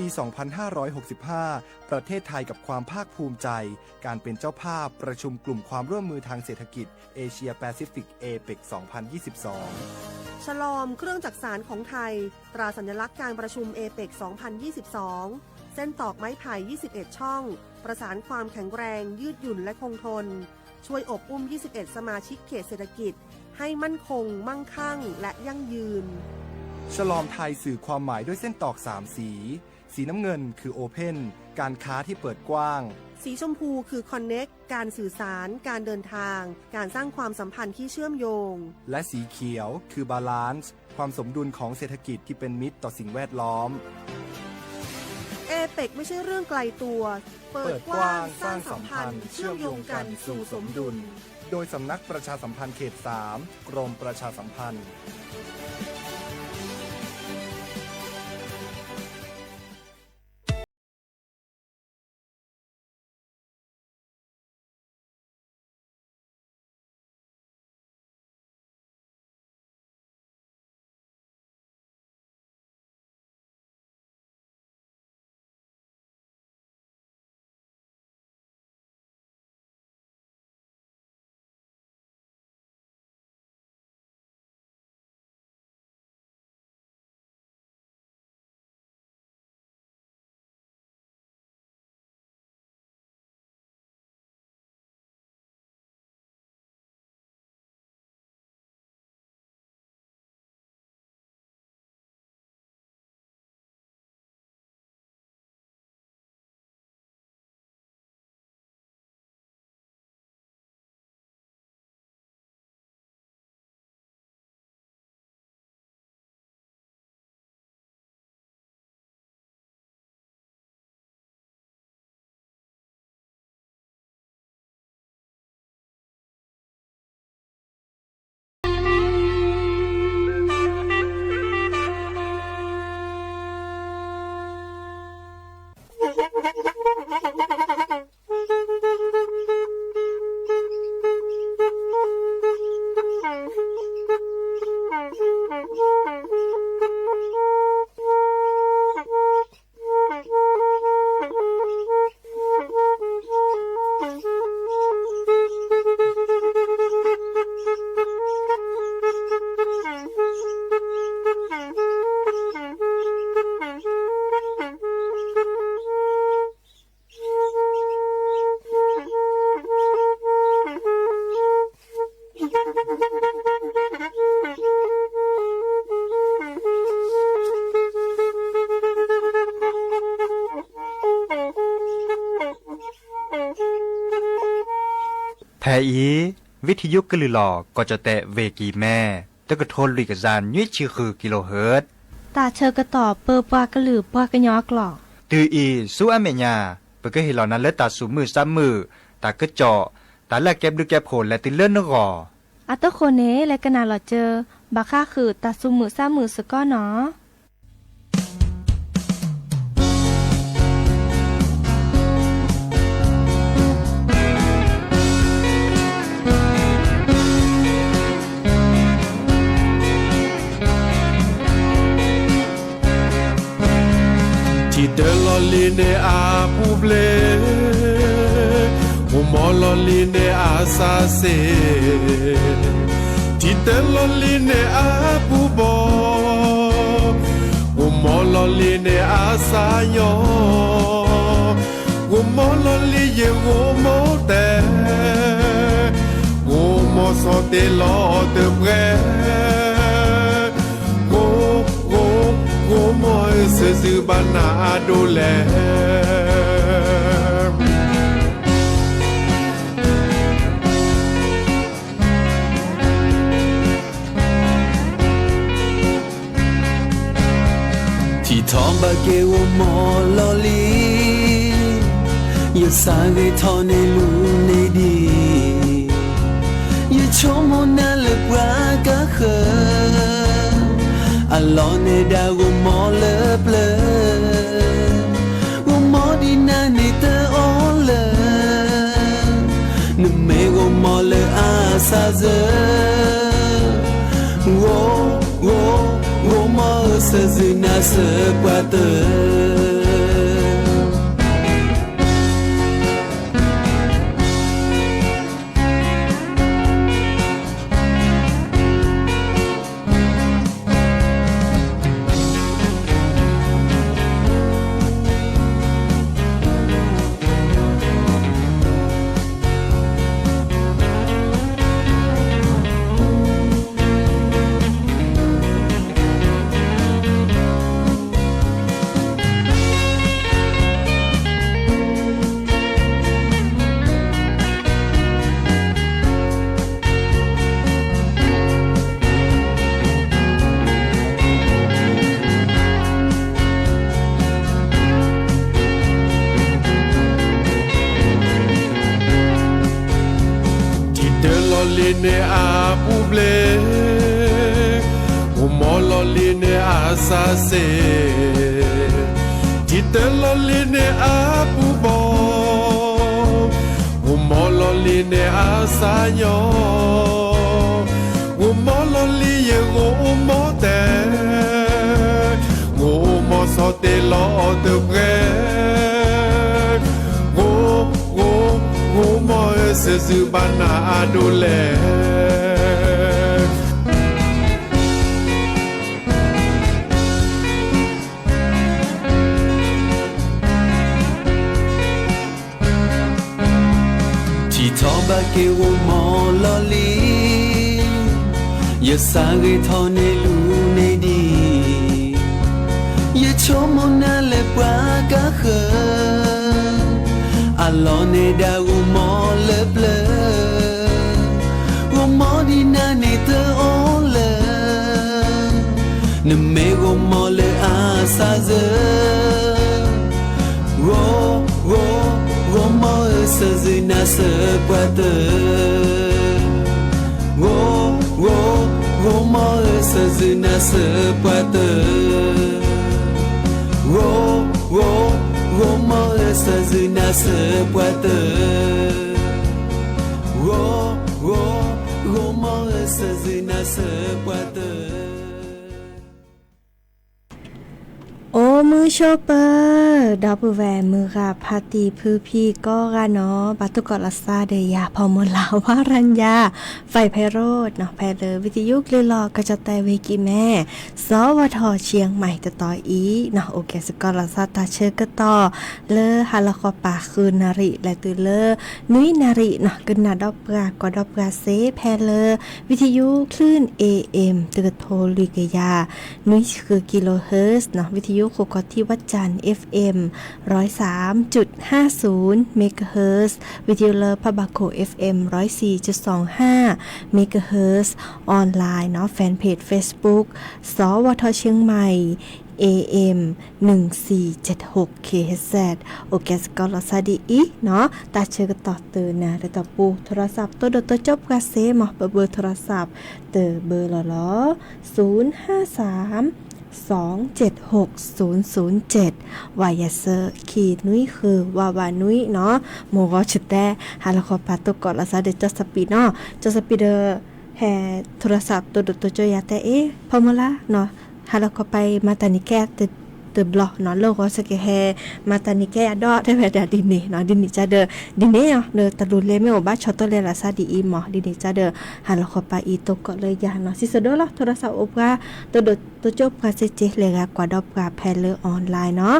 2565 ประเทศไทยกับความภาคภูมิใจการเป็นเจ้าภาพประชุมกลุ่มความร่วมมือทางเศรษฐกิจเอเชียแปซิฟิกเอเปก 2022 ฉลอมเครื่องจักสานของไทยตราสัญลักษณ์การประชุมเอเปก 2022 เส้นตอกไม้ไผ่ 21 ช่อง ประสานความแข็งแรงยืดหยุ่นและคงทนช่วยอบอุ้ม 21 สมาชิกเขตเศรษฐกิจให้มั่นคงมั่งคั่งและยั่งยืนฉลอมไทยสื่อความหมายด้วยเส้นตอก3สีสีน้ำเงินคือโอเพนการค้าที่เปิดกว้างสีชมพูคือคอนเน็กการสื่อสารการเดินทางการสร้างความสัมพันธ์ที่เชื่อมโยงและสีเขียวคือบาลานซ์ความสมดุลของเศรษฐกิจที่เป็นมิตรต่อสิ่งแวดล้อมเอเปกไม่ใช่เรื่องไกลตัวเปิดกว้างสร้างสัมพันธ์เชื่อมโยงกันสู่สมดุลโดยสำนักประชาสัมพันธ์เขต 3 กรมประชาสัมพันธ์แทอีวิทยุกลือหลอก็จะแตะเวกีแม่ตะกะทนลุยกะจานยุ้ยชื่อคือกิโลเฮิรตซ์ตาเชอกระตอบเปอปากระหลือปากระยอกหลอกตืออีสู้อเมญาเปก็เห็นเหล่านั้นและตาสูมือซ้ำมือตากระเจาะตาแลกแก็บดูแก็บโผลและติเลื่อนนกออัตโคเนและกะนาหลอเจอบาค่าคือตาสูมือซ้ำมือสก้อเนาะDe l'oline a poublé Ou mon l'oline a sassé Ti de l'oline a poubo Ou mon l'oline a sayon Ou mon l'oline ou mon te Ou mon santé l'or de près Como ese zubana adole Ti tomba ke wo mo loli Ya sage tone lu ne di Ya chomo na le braga khe Alone da go mo le ple Go mo di na ni te ole Ne me go mo le asa ze Go mo se zina se kwate ne a puble o mololi ne a sase titeloli ne a pubo o mololi ne a sanyo o mololi ye o mote o mo so te lo de pre o mo se zubana adole ba ke wo mo lo li ye sa ge tho ne lu ne di ye cho mo na le pra ka khe a lo ne da wo mo le ble wo mo di na ne te on le ne me wo mo le a sa ze Roma se zina se puede Roma se zina se puede Roma se zina se puede Roma se zina se puedeโอ้มือโชเปอร์ดาวปูแวมือค่ะพาตีพื้พี่ก็กันเนาะบัตุกอลาซาเดียพอมลาวารัญญาไฟไพโรดเนาะแพเลวิทยุเลยรอกระจะแต่เวกิแม่สวทเชียงใหม่จะต่ออีเนาะโอเคสกอลาซาตาเชอก็ต่อเลอฮาลคอปาคืนนาริและตือเลอนุ้ยนาริเนาะกึนนาดอกปรากอดอกปราเซแพเลวิทยุคลื่น AM ตือโทลิกยานุ้ยคือกิโลเฮิรตซ์เนาะวิทยุโคกที่วัดจันทร์ FM 103.50 เมกะเฮิรตซ์วิทยุเลอพะบาโค FM 104.25 เมกะเฮิรตซ์ออนไลน์เนาะแฟนเพจ Facebook สวทเชียงใหม่ AM 1476 KHZ โอเคสกอลสาดีอีเนาะตาเชอก็ต่อเตอนะแต่ต่อปูโทรศัพท์ตัวตัวจบกาเซมาเบอร์โทรศัพท์เตอเบอร์053 276-007วายาเซอร์ขีดนุ้ยคือวาวานุ้ยเนาะโมกอชุดแต่ฮาลคอปาตุกอลาซาเดจสปีเนาะจสปีเดอแฮโทรศัพท์ตัวจอยาแต่พอมละเนาะฮาลคอไปมาตานิแกเตบล็อกเนาะโลกก็สเกแฮมาตานิแกดอได้แบบดินนี่เนาะดินนี่จะเดอดินนี่เนาะเดอตะลุเลไม่โอบ้าช็อตเลลาซาดีอีหมอดินนี่จะเดอหาลคอปาอีตกก็เลยยาเนาะซิสเดอละโทรศัพท์อบว่าตัวจบกาเซเจเลยกว่าดอบกาแพลเลอออนไลน์เนาะ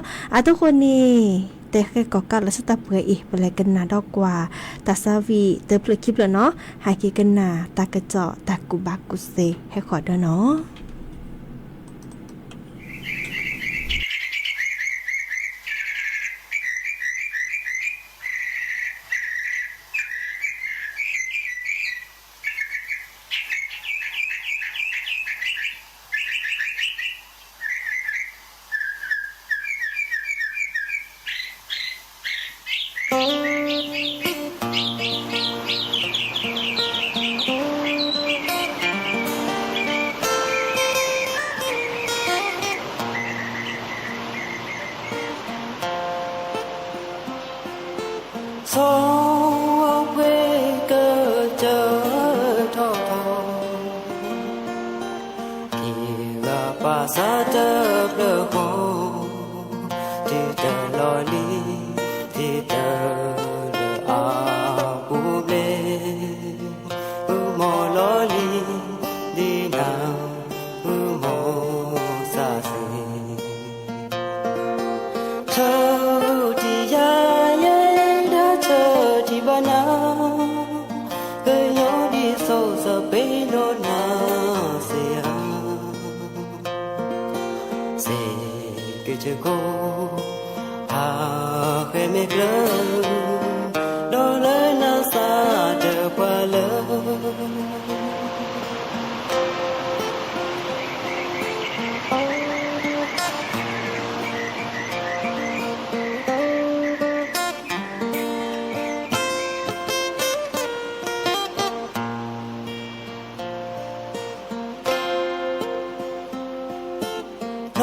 ทุกคนนี่แต่แค่ก็กัดแล้วสตาเปื่อยอีกไปเลยกันนาดอกกว่าตาซาวีเตอเปลือกคลิปแล้วเนาะหายกันนาตากระเจาะตากุบักกุเซให้ขอเด้อเนาะ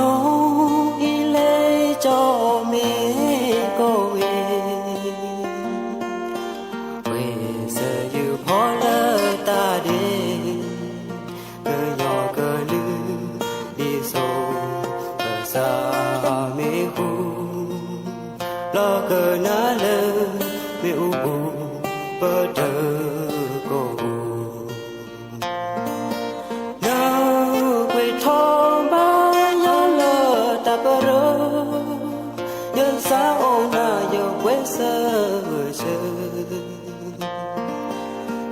long ile cho me go we se you hola ta de ke yo ke lu di so sa me hu lo ke na le me u bu pa de go na we thong ba yo lo ta pa ro yo sa o na yo we sa se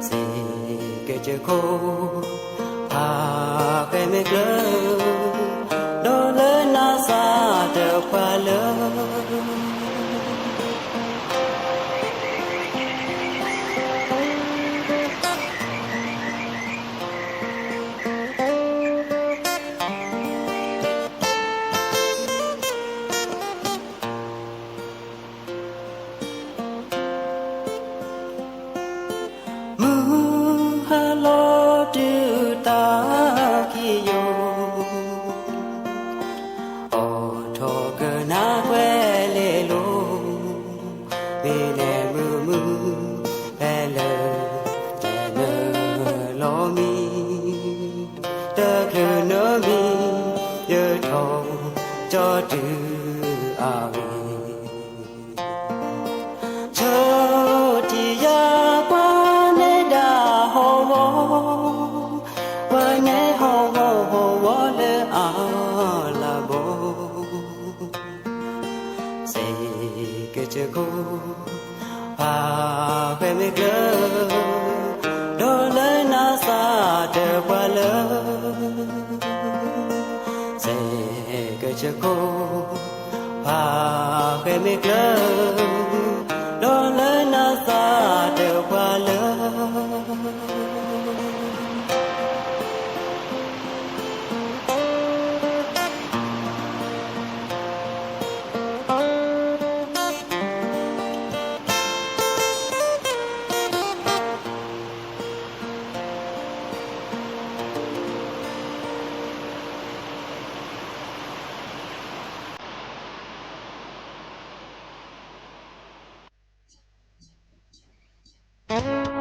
se ke che ko a ke me kle do le na sa de pa le cho từ à cho thì ya qua nè đã hồ hồ qua nè hồ hồ hồ hồ lệ à là bố say cái chơi cô à cái mê lơ đôi lời na xa trở qua lơ cho cô à cái mê lơ đó lời na xa đều qua lơ Thank you.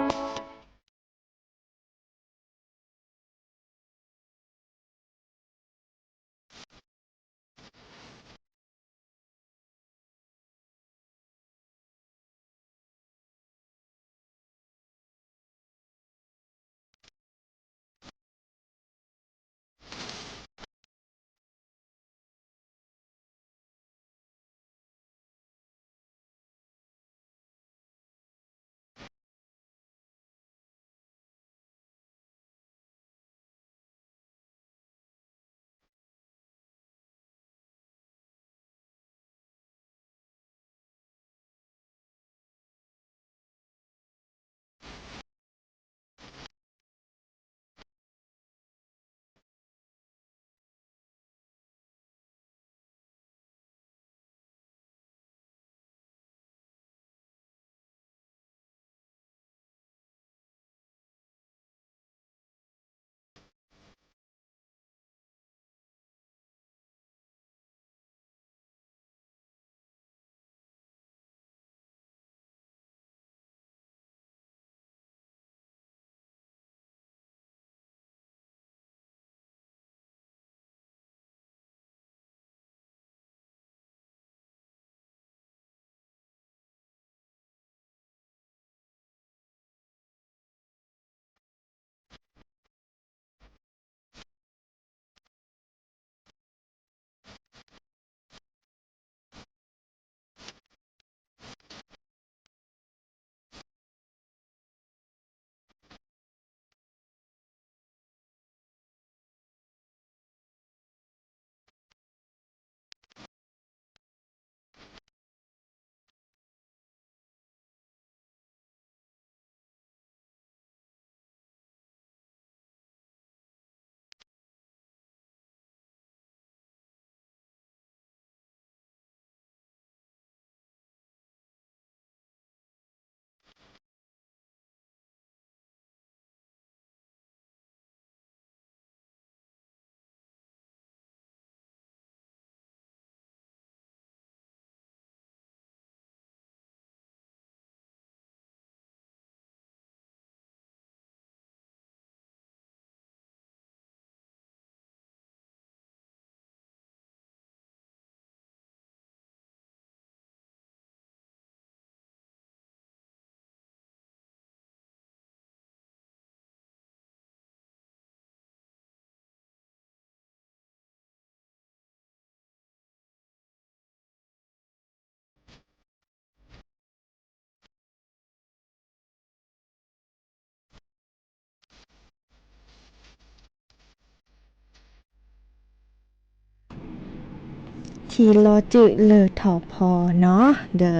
คีโลจือเลอถอพอเนาะเดอ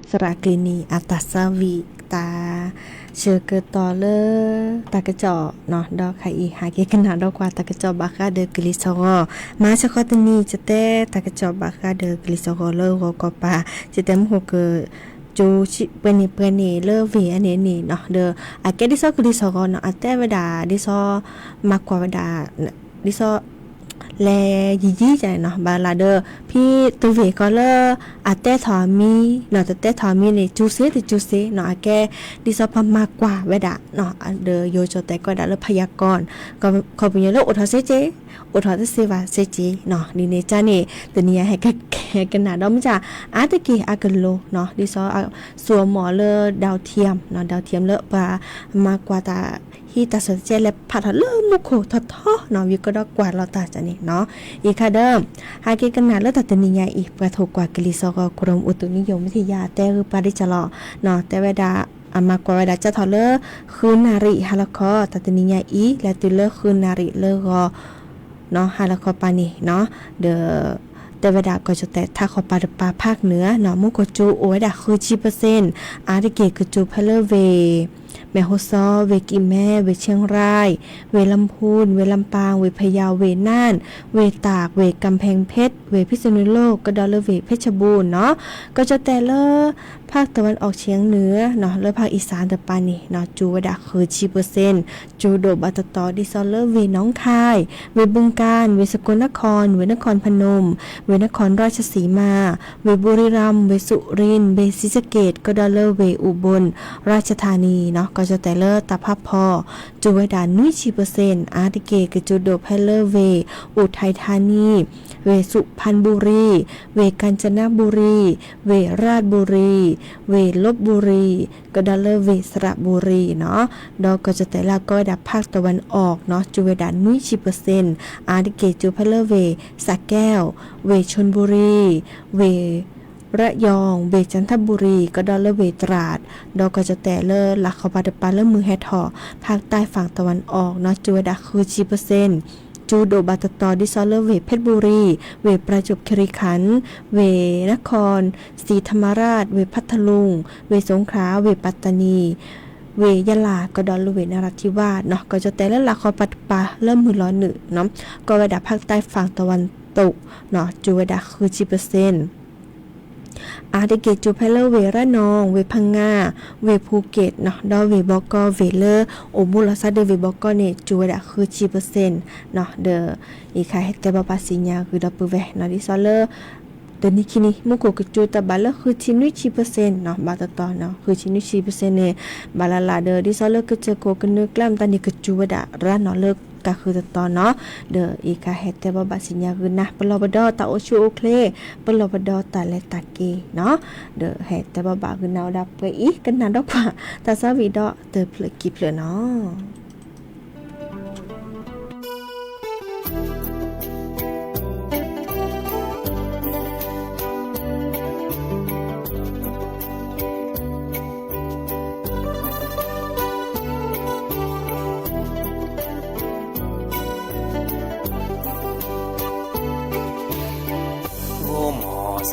สระกลินีอัตสวิตาเชื่อเกตอเลอตากระจอเนาะดอกไข่อีหาเกกันนาดอกกว่าตากระจอบาคาเดอกลิซอมาชะคอตนีจะเตตากระจอบาคาเดอกลิซอเลอก็ปาจะเต็มโหเกจูชิเปนี่เลอเวอันนี้นี่เนาะเดออาเกดิซอกลิซอเนาะอาแต่เวดาดิซอมากกว่าเวดาดิซอแลยี่ใจเนาะบาลาเดอพี่ตัวเวก็เลออาแต่ถอมีเนาะแต่ถอมีนี่จูเซเนาะอาแกดิซอพมากกว่าเวดาเนาะเดอโยโจแต่ก็ได้เลอพยากรณ์ก็ขอเป็นเลออุทเซเจอุทเซวาเซเจเนาะนี่เนจานี่ตัวนี้ให้กันนาดอมจ้าอาตะกี้อากะโลเนาะดิซอสัวหมอเลอดาวเทียมเนาะดาวเทียมเลอปามากกว่าตาที่ตาสนใจและผัดเริ่มมุกโขทอเนาะวิก็ดอกกว่าเราตาจะนี่เนาะอีกค่ะเดิมหาเกกันนาแล้วตัดนิยายอีกประถูกกว่ากลิซอกกรมอุตุนิยมวิทยาแต่คือปาริจลอเนาะแต่เวลามากกว่าเวลาจะทอเลอคืนนาริฮาละคอตัดนิยายอีและตุเลอคืนนาริเลอกอเนาะฮาละคอปานี่เนาะเดอแต่เวลาก็จะแต่ถ้าเขาปาภาคเหนือเนาะมุกจูโอ้ยดาคือ10%อาริเกคือจูเพลเวแม่โฮซอเวกิแม่เวเชียงรายเวลำพูนเวลำปางเวพะเยาเวน่านเวตากเวกำแพงเพชรเวพิษณุโลกก็ดอลเวเพชรบูรณ์เนาะก็จะแต่เลอภาคตะวันออกเฉียงเหนือเนาะเลอภาคอีสานตะปานี่เนาะจูวดาคือ10%จูโดบัตตอดิซอเลอเวน้องคายเวบึงกาฬเวสกลนครเวนครพนมเวนครราชสีมาเวบุรีรัมย์เวสุรินทร์เวศรีสะเกษก็ดอลเวอุบลราชธานีเนาะก็จะแต่เลอตาภาพพอจูวดานุย10%อาติเกกจูโดเพลเลอเวอุทัยธานีเวสุพรรณบุรีเวกาญจนบุรีเวราชบุรีเวลบบุรีก็ดอลเลอร์เวสระบุรีเนาะดอกก็จะแต่ละก็ดับภาคตะวันออกเนาะจูเวดานุย10%อาติเกจูเพลเลอร์เวสระแก้วเวชลบุรีเวระยองเวจันทบุรีก็ดอลเลอร์เวตราดดอกก็จะแต่เลอหลักเขาปาดปาเลอมือแฮทอภาคใต้ฝั่งตะวันออกเนาะจูเวดาคือ10%จูโดบัตตอดิซอลเลอร์เวเพชรบุรีเวประจวบคีรีขันธ์เวนครศรีธรรมราชเวพัทลุงเวสงขลาเวปัตตานีเวยะลาก็ดอลเวนราธิวาสเนาะก็จะแต่ละหลักเขาปัดปาเริ่มมือร้อนหนึ่งเนาะก็เวดาภาคใต้ฝั่งตะวันตกเนาะจูเวดาคือ10%อาติเกจูเพลเลอร์เวระนองเวพังงาเวภูเก็ตเนาะดอเวบอกอเวเลอร์โอบุลซาเดเวบอกอเนี่ยจูดะคือ10%เนาะเดออีกค่ะเฮตบาปาสิญาคือดอปเวเนาะดิซอเลอร์ตัวนี้คินี่มุกกจูตะบาลคือชินุ10%เนาะบาตตอเนาะคือชินุ10%เนี่ยบาลาลาเดอดิซอเลอร์ก็เจอโกกันนึกแกล้มตอนนี้ก็จูดะร้านเนาะเลิกก็คือตอนเนาะเดออีกาเฮตบาบาสิญญาคือนะปลอบดอตาโอชูโอเคปลอบดอตาเลตาเกเนาะเดอเฮตบาบาคือนาดับไปอีกันนาดอกว่าตาซาวิดอเตอเพลกิเพลเนาะ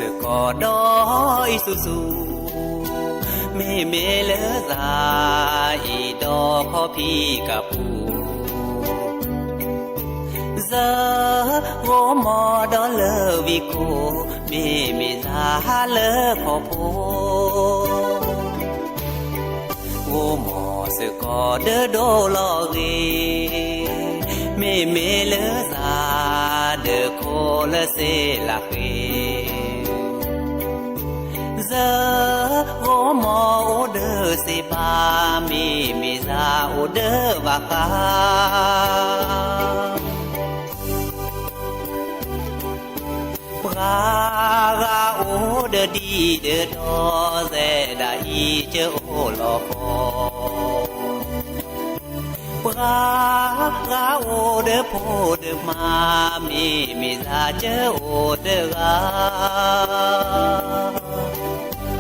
สึกอดอยสูเมเลอสายดอขอพี่กับผู้เซอโวมอดอเลอวิโกเมซาเลอขอโพโวมอสึกอเดอโดลอเกเมเลอสาเดอโคเลเซลาเกโอมอโอเดอเซปามีซาโอเดอวากาปราโอเดดีเดดอเซดาอีเจโอลอคอปราโอเดโพเดมามีซาเจโอเดกา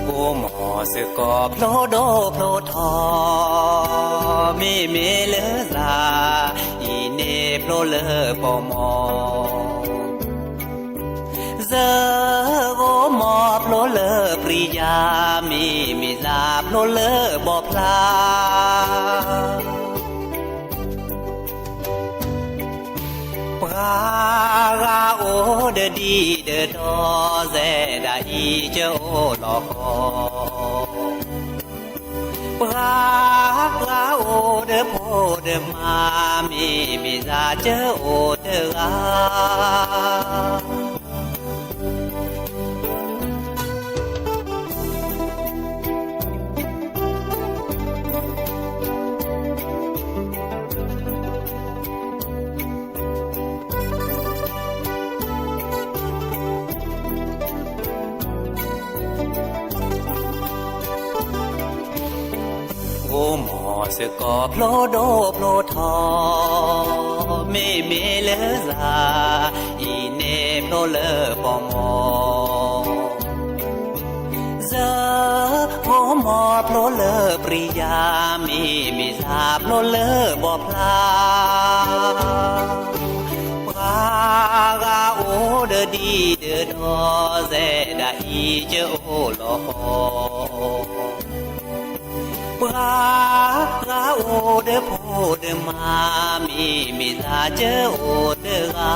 โอหมอสึกอโพลโดโพลทอเมเลอซาอีเนโพลเลอปอมอเซ giờ gỗ mọp lô lơ priya mi lạp lô lơ bọp la ga ô đơ đi đơ đo dè đã y chơ ô lò kho ga ô đơ bô đơ ma mi ra chơ ô đơ ga ô mò se cò plo đô plo thò mê lơ già y nê plo lơ bò mò giờ ô mò plo lơ priya mi già plo lơ bò pla ga ô đơ đi đơ đo dè đã y chơ ô lò ga ô đơ bô đơ ma mi ra chơ ô đơ ga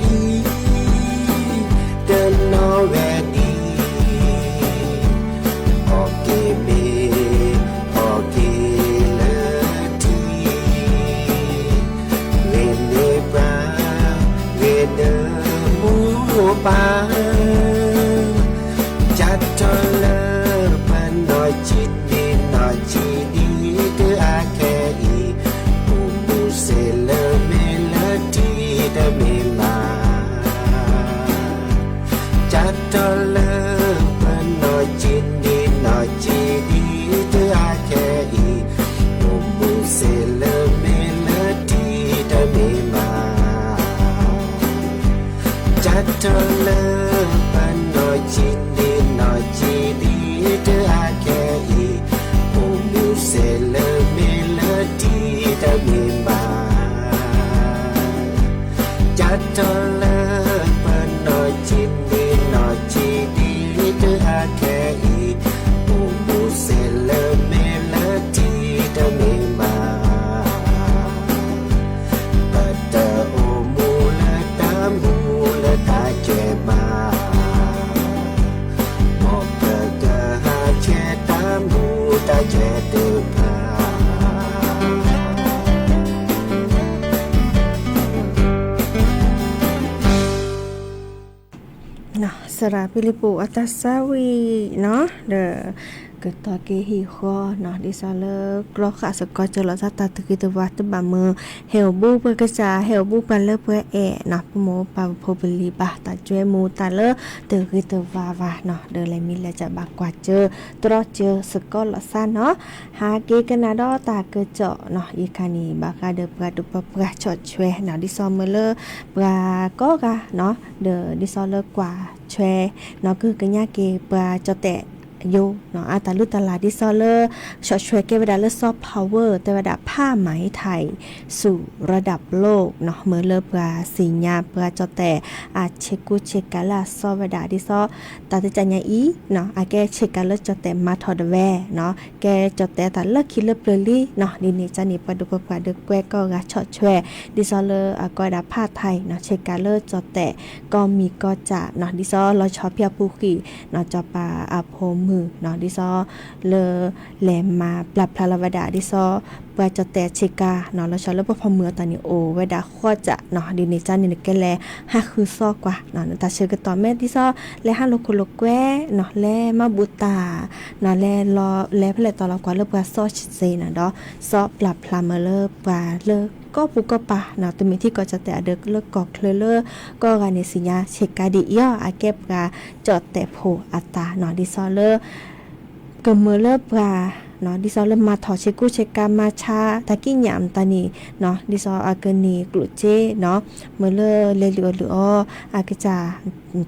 อีเดินนอเวดีโอเคเบโอเคเลทีเวเนปราเวเดมูปาจัดจอเลพันน้อยจิตดีน้อยจีดีเดืออาแค่อีปูปูเซเลเมลดีเดเมมาจัดจอเลพันน้อยจิตดีน้อยจีดีเดืออาแค่อีปูปูเซเลเมลดีเดเมมาจัดจอเลพันน้อยจิตดีน้อยจีดีเดืออาแค่อีปูปูเซเลเมลดีเดเมมาจัดจอเลพันน้อยจิตดีน้อยจีดีเดืออาแค่อีปูปูเซเลเมลดีเดเมมาปัตตะโอมูละตามูละตาเจมาหมอกเกะกะหาเจตามูตาเจเดพา nah Pilipu atas sawi no de kita ke hi kho no di sala klo kha sako chalo sata kita wa te ba me helbu pe ka cha helbu pa le pe e no mo pa probably ba ta chwe mu ta le te kita wa no de le mi le cha ba kwa che tro che sako la sa no ha ke kana do ta ke cho no i kani ba ka de pa du pa pra cho chwe no di so me le pra ko ga no de di so le kwa chwe nó cứ cái nhà kia và cho tệ vô nó ta lúc ta là đi so lơช็อตช่วยเก็บไว้ได้เลยซอฟต์พาวเวอร์แต่ว่าผ้าไหมไทยสู่ระดับโลกเนาะเมื่อเลิกว่าสิญญาเพื่อจะแต่อาเช็คกูเช็คกันละซอฟต์ไว้ได้ที่ซอตัดใจใหญ่อีเนาะอาแกเช็คกันแล้วจะแต่มาทอดแวเนาะแกจะแต่ตัดเลิกคิดเลิกเปลี่ยเนาะนี่นี่จะนี่ประดูประดูแกก็กะช็อตช่วยดิซอเลอก็ได้ผ้าไทยเนาะเช็คกันเลยจะแต่ก็มีก็จะเนาะดิซอเราชอบเพียบผู้ขี่เนาะจะปาอาโพมือเนาะดิซอเลอแหลมมาปรับพลาวดาดิซอว่าจะแต่เชกาเนาะแล้วชอบแล้วพอเมือตอนนี้โอเวดาข้อจะเนาะดินี่จ้านี่แกแลฮักคือซอกว่าเนาะตาเชื่อกันต่อแม่ดิซอแลฮัโลโคโลแกเนาะแลมาบุตาเนาะแลรอแลเพลตอละกว่าเลิกว่าซอเซนะเนาะซอปรับพลามาเลิกว่าเลิกก็ปุกก็ปะเนาะตัวมีที่ก็จะแต่เด็กเลิกกอกเคลเลอร์ก็การในสิญญาเชกาดิย่ออาเก็บกาจอดแต่โผอัตตาเนาะดิซอเลอร์ก็เมื่อเลิกปลาเนาะดิซอเลมาถอเชกูเชกามาชาตะกี้หยามตานีเนาะดิซออากนีกลุเจเนาะเมื่อเลเหลืออากจา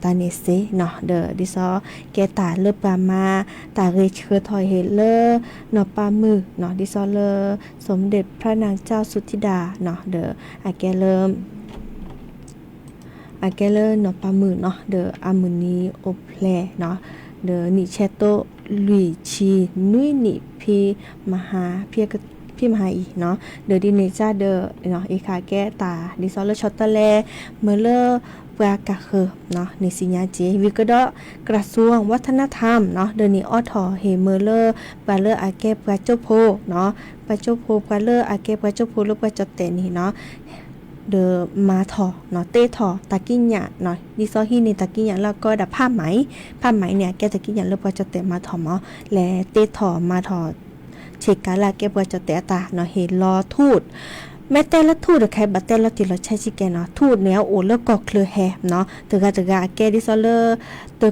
ตานีเซเนาะเดอดิซอแกตาเลิปามาตาเรเชอถอยเฮเลเนาะปามือเนาะดิซอเลสมเด็จพระนางเจ้าสุทธิดาเนาะเดออาแกเริ่มเนาะปามือเนาะเดออามุนีโอเพลเนาะเดอนิเชโตลุยชีนุยนิพีมหาพี่มหาอีเนาะเดอดิเนจ้าเดอเนาะอีคาแก้ตาดิซอลช็อตแลเมเลปรากะเคเนาะในสิญญาเจวิกดกระทรวงวัฒนธรรมเนาะเดอนี่ออทอเฮเมเลปาเลอาแก้ปราโจโพเนาะปราโจโพปาเลอาแก้ปราโจโพลปราจเตนี่เนาะเดอมาถอเนาะเตถอตะกี้หยะเนาะดิซอฮีนี่ตะกี้หยะแล้วก็ดับผ้าไหมเนี่ยแกตะกี้หยะแล้วปราจเตมาถอมอและเตถอมาถอเชกาลาเก็บไว้จะแต่ตาเนาะเห็นรอทูดแม้แต่ละทูดใครบัดแต่ละติเราใช้ชิแกเนาะทูดแนวโอแล้วก็เคลือแฮเนาะตะกะแกดิซอเลตะ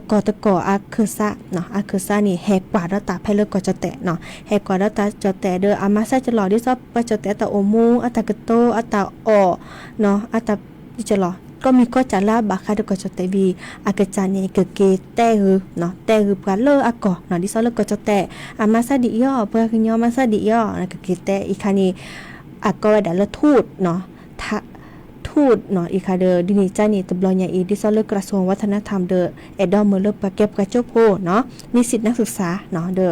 กออาคือซะเนาะอาคือซะนี่แฮกว่าแล้วตาไผเลยก็จะแตะเนาะแฮกว่าแล้วตาจะแตะเด้ออามาซะจะหลอดิซอปจะแตะตะโอมูอะตะกะโตอะตะออเนาะอะตะจะหลอก็มีก็จะลาบาคาดก็จะเตวีอากาจานี่เกเกแต่เนาะแต่ปลาเลออะก็เนาะดิซอเลก็จะแต่อามาซาดิย่อเพื่อคือย่อมาซาดิย่อนะเกเกแต่อีคานี่อะก็ได้ละทูดเนาะทูดเนาะอีคาเดอดินิจานี่ตบลอยาอีดิซอเลกระทรวงวัฒนธรรมเดอเอดอมเมเลปาเก็บกระโจโพเนาะนิสิตนักศึกษาเนาะเดอ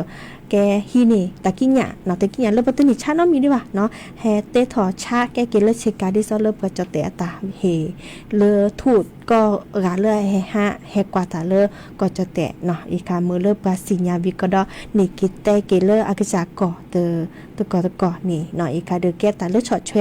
แกฮีนี่ตะกี้หยาเนาะตะกี้หยาเลิกปะตุนี่ชาเนาะมีด้วยว่ะเนาะแฮเตถอชาแกเกเลเชกาดิซอเลิกปะจอเตะตาเฮเลอถูดก็กาเลแฮฮะแฮกว่าตาเลอก็จะแตะเนาะอีกามือเลิกปะสิญญาวิก็ดอนี่กิเตเกเลอากะจากอเตตะกอนี่เนาะอีกาเดอแกตาเลอชอดแช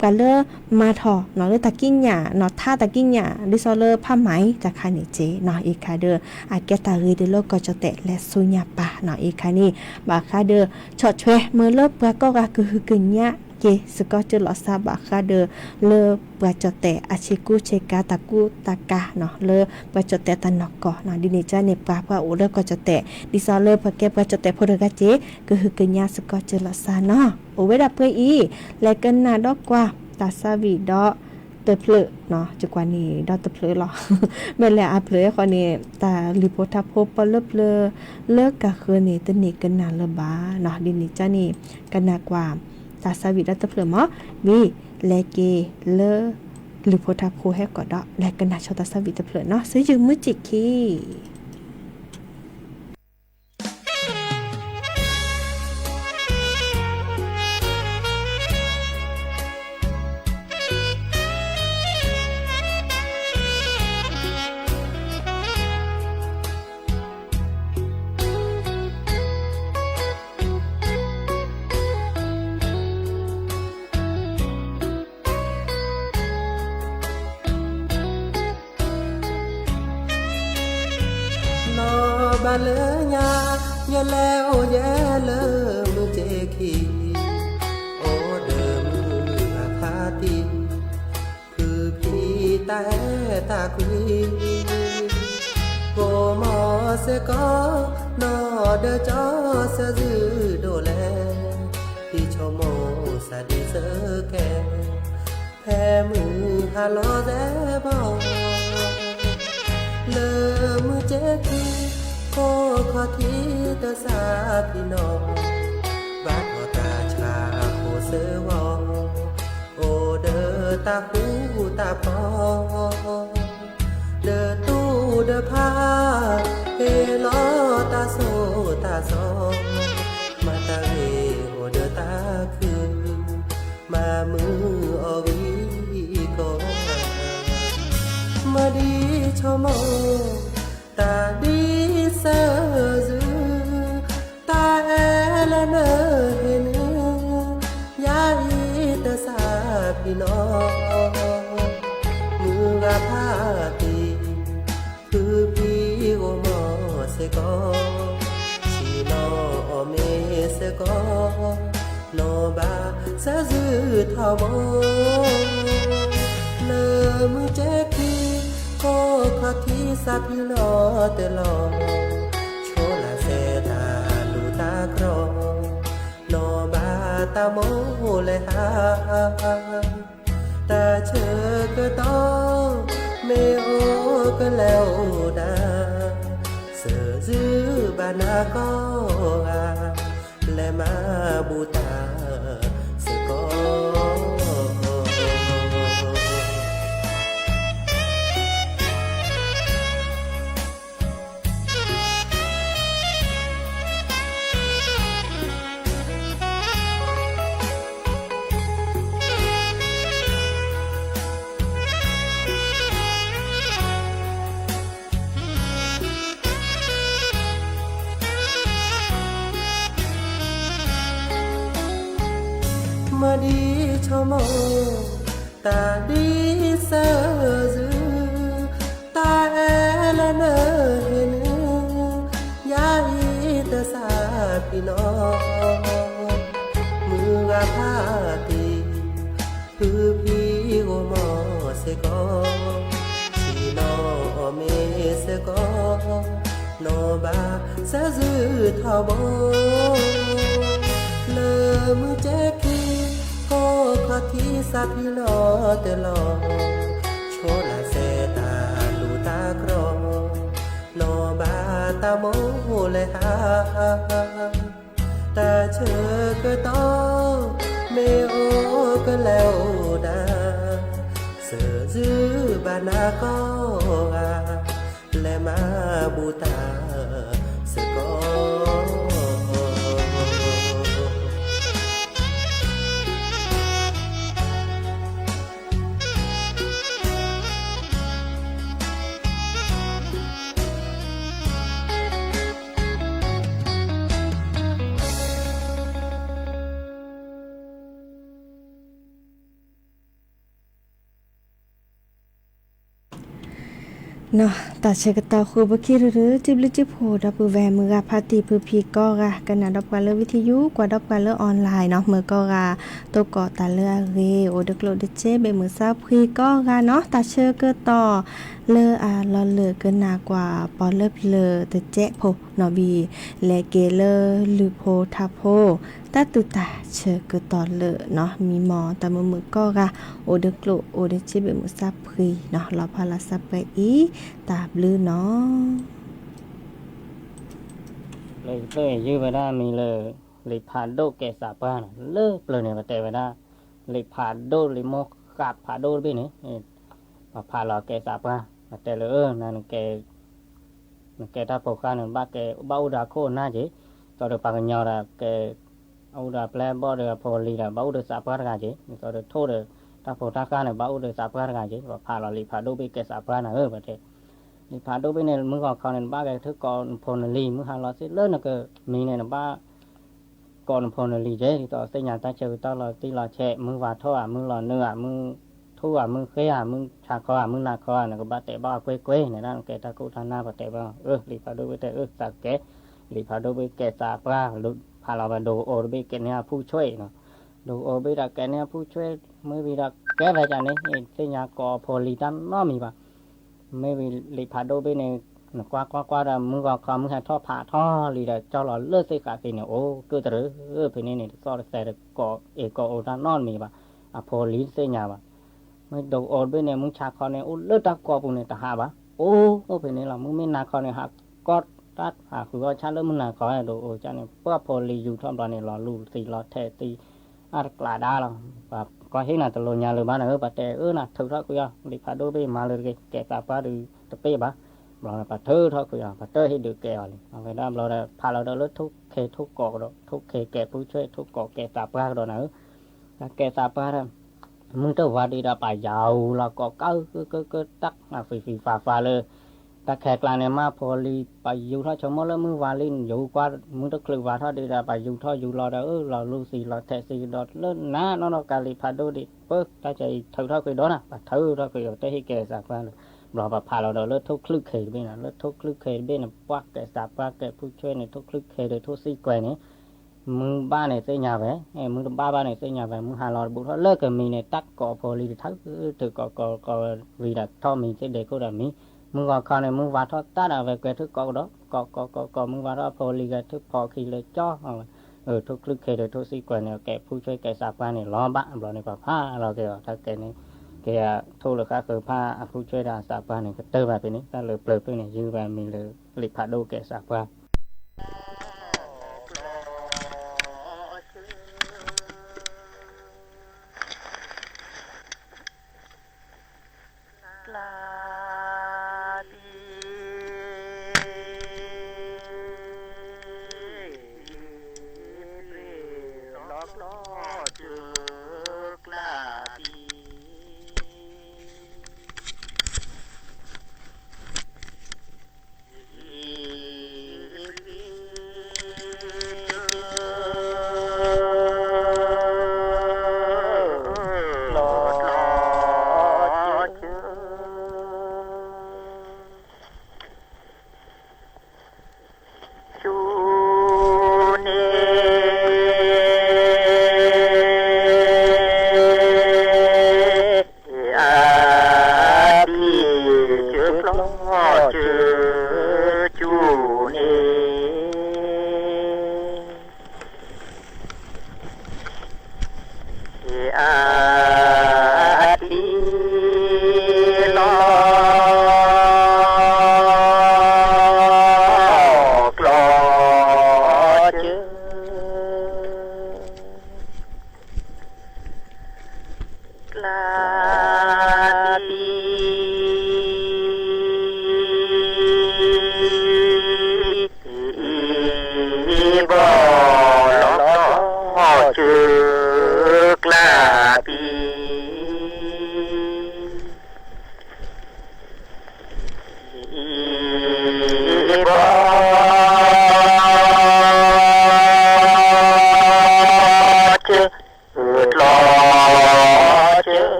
ปะเลอมาถอเนาะเลอตะกี้หยาเนาะท่าตะกี้หยาดิซอเลอผ้าไหมจะคานี่เจเนาะอีกาเดออาแกตาเรเดโลก็จะแตะและสุญญาปะเนาะอีกานี่บาคาเดอชอดแชมือเลิกปะก็กะคือกึญญะเกสก็จะลอซาบาคาเดอเลอปะจอแต่อาชิกุเชกาตะกุตะกะเนาะเลอปะจอแต่ตะนอกกอเนาะดิเนจาเนปาปะโอเลก็จะแต่ดิซอเลอปะแกปะจอแต่พอดกะเจคือกัญญาสก็จะลอซาเนาะโอเวดาเปอีและกันนาดอกกว่าตาซาวีดอเตเพลเนาะจักว่านี้ดอเตเพลหรอแม่นแหละอาเพลคนนี้ตาลิโพทาโพปเลเพลเลิกกะคือนี่ตะนี่กันนาเลบาเนาะดิเนจานี่กันนากว่าตาสวิดัตเปลือมอมีเลเกเลหรือโพธาโพแฮกอดและกันนาชตาสวิตเปลือเนาะซื้อยืมมือจิกคีบาเลญาอย่าแล้วอย่าเลอมือเจคีโอเดิมมือพาตีคือพี่แต่ตาคุยโกมอเสก็นอเดจอเสจือโดแลที่ชโมสะดีเสแกแพ้มือฮาโลแซบอเลอมือเจคีโอ้ขอที่ตาสาพี่น้องบาดขอตาชาโอเสวอโอเดอตาหูตาพอเดอตู้เดอผ้าเฮลอตาโซตาซอมาตาเรโอเดอตาคือมามืออวีก็มาดีชอมตาดีเสอตาเอลเนเฮนยาอีตาสาพี่น้องมือกะพาตีคือพี่โอมอเสกอชีนอเมเสกอนอบาสะจือทอมเลมือเจคีโคขอที่ซาพิลอเตลอโชลาเซตาลูตากรอนอบาตาโมเลหาตาเชอกะตอเมโอกะแล้วดาเสอจือบานาก็และมาบูตาสกอมาดีชอมตาดีเสอจือตาเอลเนเฮนยาอีตาสาพี่น้องมือกะพาตีคือพี่โอมอเสกอชีนอเมเสกอนอบาสะจือทอบเลอมือเจคีโอ้ขอที่ซาพิลอเตลอโชลาเซตาลูตากรอนอบาตาโมเลหาตาเชอกะตอเมโอกะแล้วดาเสอจือบานาก็และมาบูตาสกอ เนาะตาเชกตาคูบคิรหรือจิบลิจิโพดับแวมือกาพาติพือพีก็กะกันนะดับกันเลวิทยุกว่าดับกันเลออนไลน์เนาะมือก็กะตกอตาเลเรโอเดกโลเดเจเบมือซาพีก็กะเนาะตาเชกต่อเลลอเลกันนากว่าปอเลเลตะเจโพนอบีเลเกเลลือโพทาโพตาตุตาเชกต่อเลเนาะมีหมอตามือก็กะโอเดกโลโอเดเจเบมือซาพีเนาะลอพาลาซาไปอีตาบลือเนาะ เลยยื้อไปได้มีเลยผ่านโดแกสาป้าน่ะเลิกเลยเนี่ยมาแต่ไปได้เลยผ่านโดเลยโมกาดผ่านโดไปนี่มาผ่านเราแกสาป้ามาแต่เลยนั่นแกถ้าปกตินั่นบ้าแกบ้าอุดาโคน่าจีตอนเด็กปากกันยาวละแกอุดาแปลบ่เดือพอลีละบ้าอุดาสาป้ากันจีตอนเด็กโทษเลยถ้าปกติข้าเนี่ยบ้าอุดาสาป้ากันจีว่าผ่านเราเลยผ่านโดไปแกสาป้าน่ะประเทศนี่ผ่านโดไปเนี่ยมึงก็เขาเนี่ยบ้าแกทุกก่อนพลลีมึงหาเราสิเลิกน่ะก็มีเนี่ยบ้าก่อนพลลีเจที่ต่อเสียงตาเชื่อต่อเราตีเราแฉมึงว่าท่อมึงหล่อเนื้อมึงทั่วมึงเคยมึงชาคอมึงนาคอน่ะก็บ้าแต่บ้าเก้เนี่ยนั่นแกตะกูทานาบ้าแต่บ้าลีผ่านโดไปแต่สักแกลีผ่านโดไปแกสาป้าลุพาเราไปดูโอไปแกเนี่ยผู้ช่วยเนาะดูโอไปดักแกเนี่ยผู้ช่วยเมื่อไปดักแกไปจากนี้เสียงก่อพลลีตั้มน้อมีป่ะไม่ไปลีผ่านโดไปในกว่าเรามึงก็คอมึงให้ท่อผ่าท่อลีเดเจ้าหล่อเลือดใส่กาเป็นเนี่ยโอ้ก็จะเป็นนี่ก็ใส่ก่อก่อโอตานอนมีป่ะพอลีเสียป่ะไม่ดูโอไปเนี่ยมึงชาคอเนี่ยโอ้เลือดตะกอปุ่นเนี่ยตาหาป่ะโอ้เป็นนี่เรามึงไม่นาคอเนี่ยหักก็ตัดคือว่าชาเลือดมึงนาคอเนี่ยดูโอจ้าเนี่ยเพื่อพอลีอยู่ท่อมตอนเนี่ยหล่อลูตีหล่อแทตีกลาดาเราแบบก็เห็นน่ะตลอดยาเลยบ้านน่ะปัดแต่น่ะถือว่ากูยังลีผ่าโดไปมาเลยแกตาป้าดูตะเป้ป่ะเราปัดเธอเท่ากูยังปัดเธอให้ดูแกเลยเอาไปได้เราได้พาเราได้ลดทุกเคทุกเกาะเราทุกเคแกผู้ช่วยทุกเกาะแกตาป้าเราเนอะแกตาป้าเนี่ยมึงจะว่าดีได้ไปยาวเราก็ก็ตักฝีฝ่าเลยตาแขกลางเนี่ยมาพอลีไปอยู่ท่าชมแล้วมือวาลินอยู่กว่ามึงต้องคลือว่าท่าดีได้ไปอยู่ท่าอยู่รอได้เราลูซีเราแทซีดอดเล่นนะน้องกาลีพาดูดิเปิกตาใจเท่าคุยđóนะเท่าคุยแต่ให้แกสักว่าเราแบบพาเราเลิศทุกคลึกเขยไปนะเลิศทุกคลึกเขยไปนะปักแกสับปักแกผู้ช่วยในทุกคลึกเขยโดยทุกซี่แกนี่มึงบ้านเนี่ยเสียหน้าไปมึงบ้านเนี่ยเสียหน้าไปมึงหาเราบุตรเลิกกับมีเนี่ยตักก่อพอลีทั้งถือก่อวีดักท่อมีเสด็จก็แบบนี้มึงก็เขาเนี่ยมึงว่าท่อตัดเอาไปแกทุกก่อđóก่อมึงว่าท่อพอลีกันทุกพอขี้เลยจ่อทุกคลึกเขยโดยทุกซี่แกเนี่ยแกผู้ช่วยแกสับปักเนี่ยล้อบ้านเราเนี่ยแบบผ้าเราแกถ้าแกนี่แกโทษเลยครับคือผ้าผู้ช่วยดาสับปักเนี่ยก็เติมไปนี่ถ้าเลยเปลือกไปเนี่ยยืมไปมีเลยหลีกผ่าดูแกสับปัก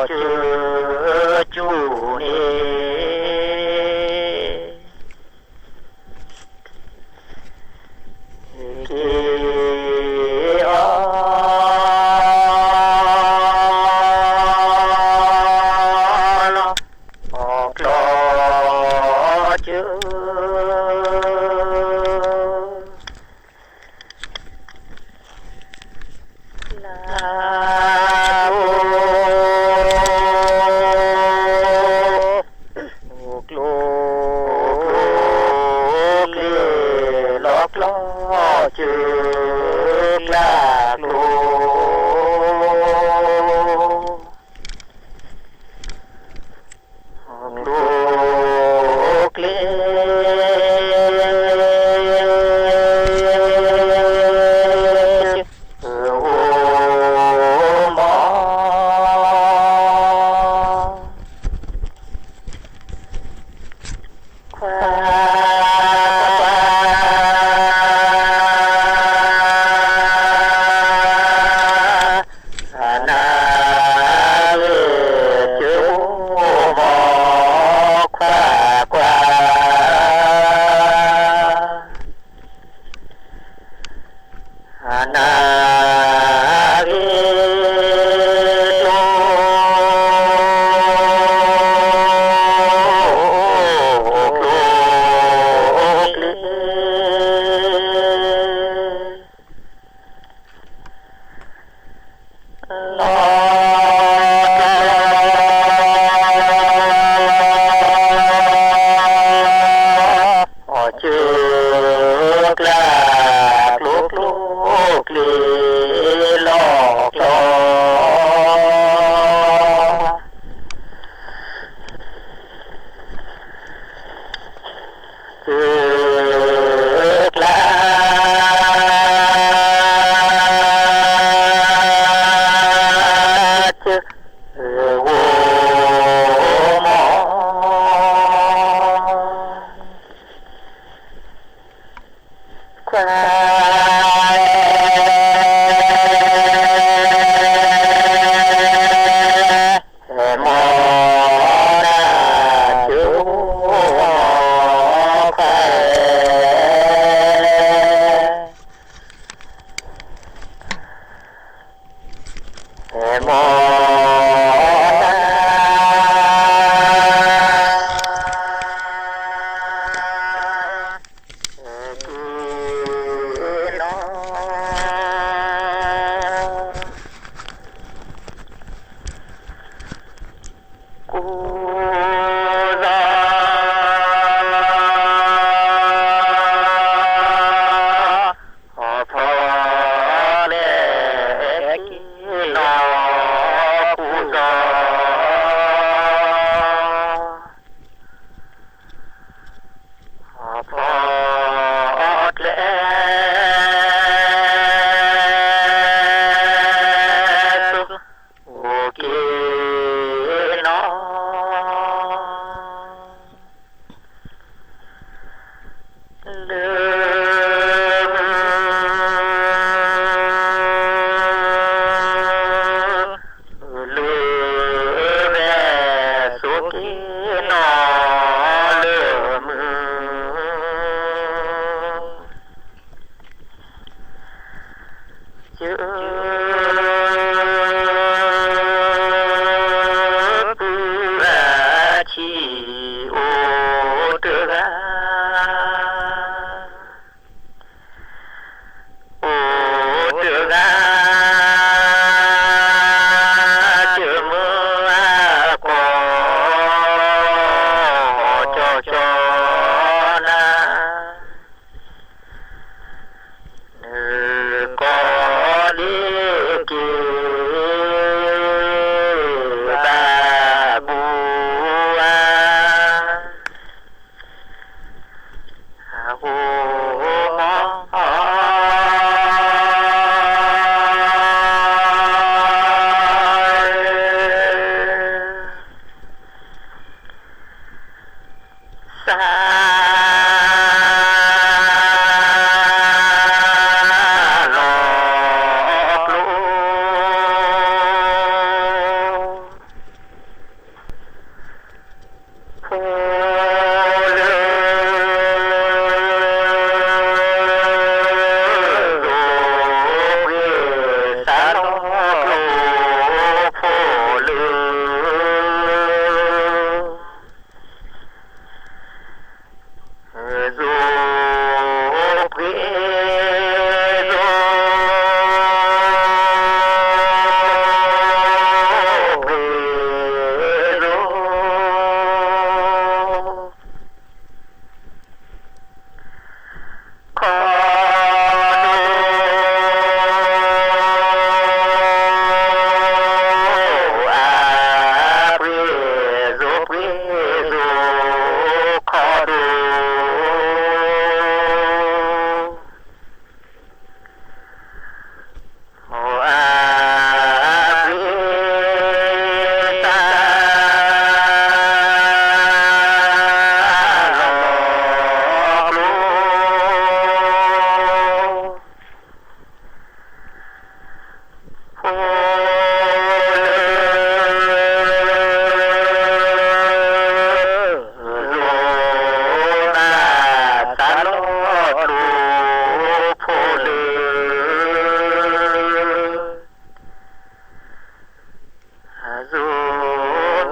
chưa chú nè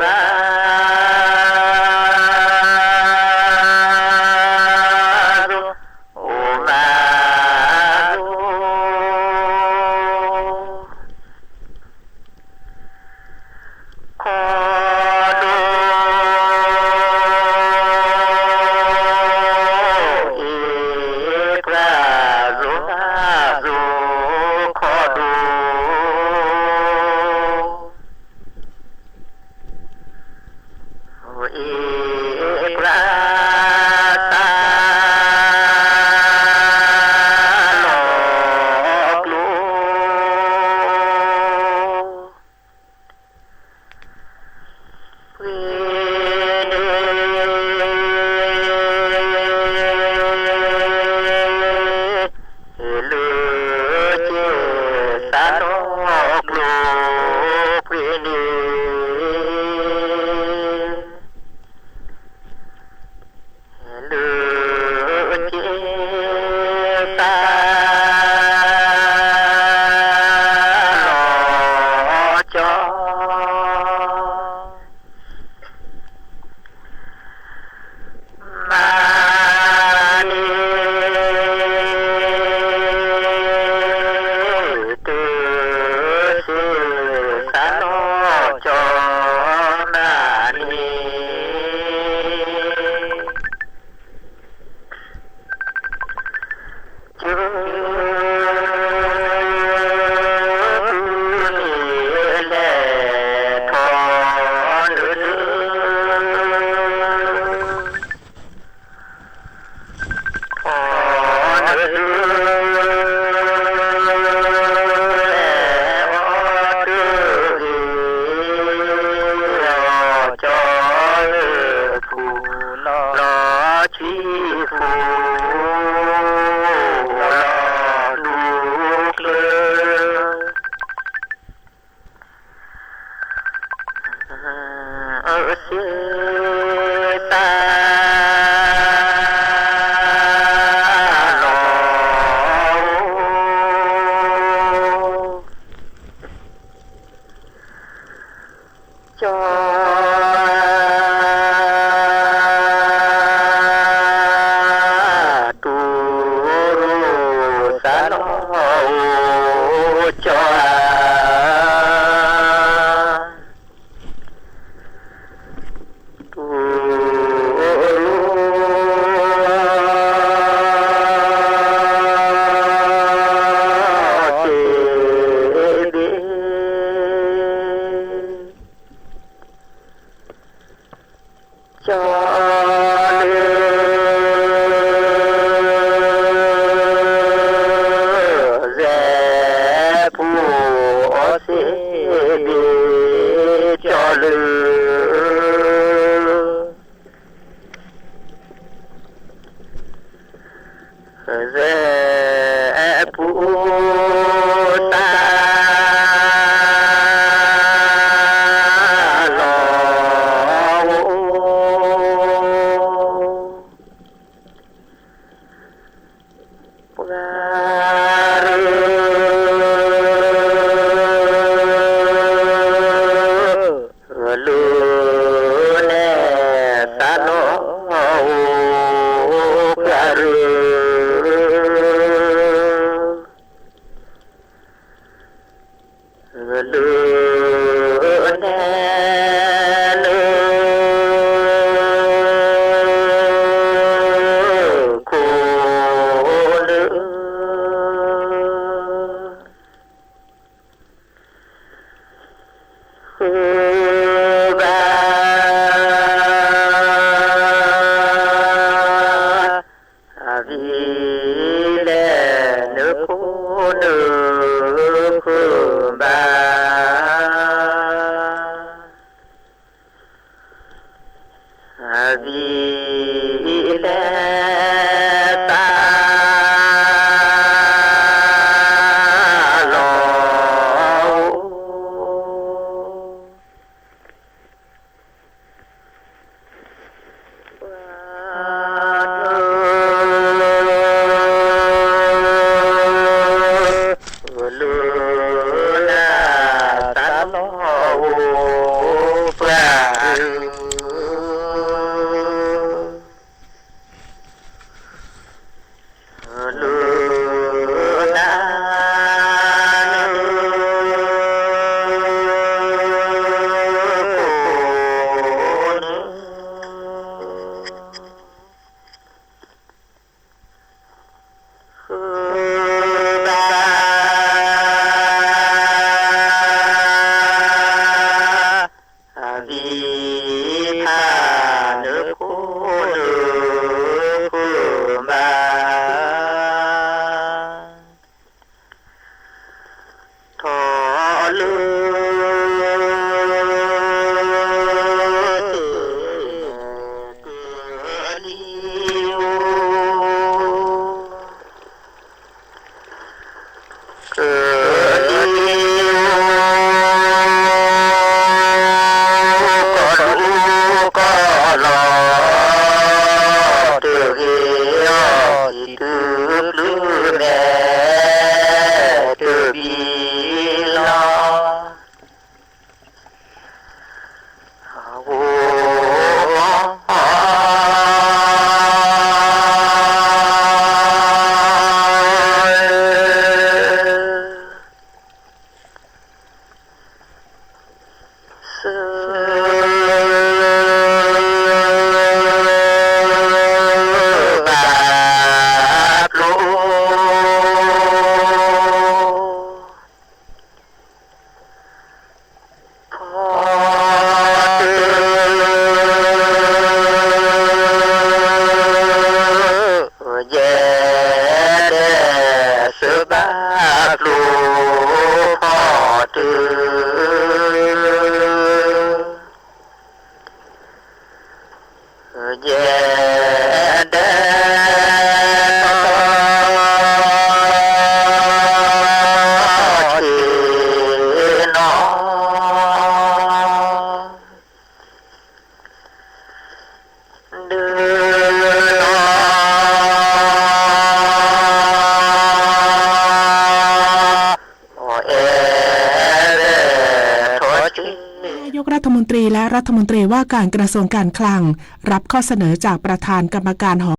Pra บีพาเนื้อคู่เนื้อคู่มาทอลืรัฐมนตรีและรัฐมนตรีว่าการกระทรวงการคลังรับข้อเสนอจากประธานกรรมการหอ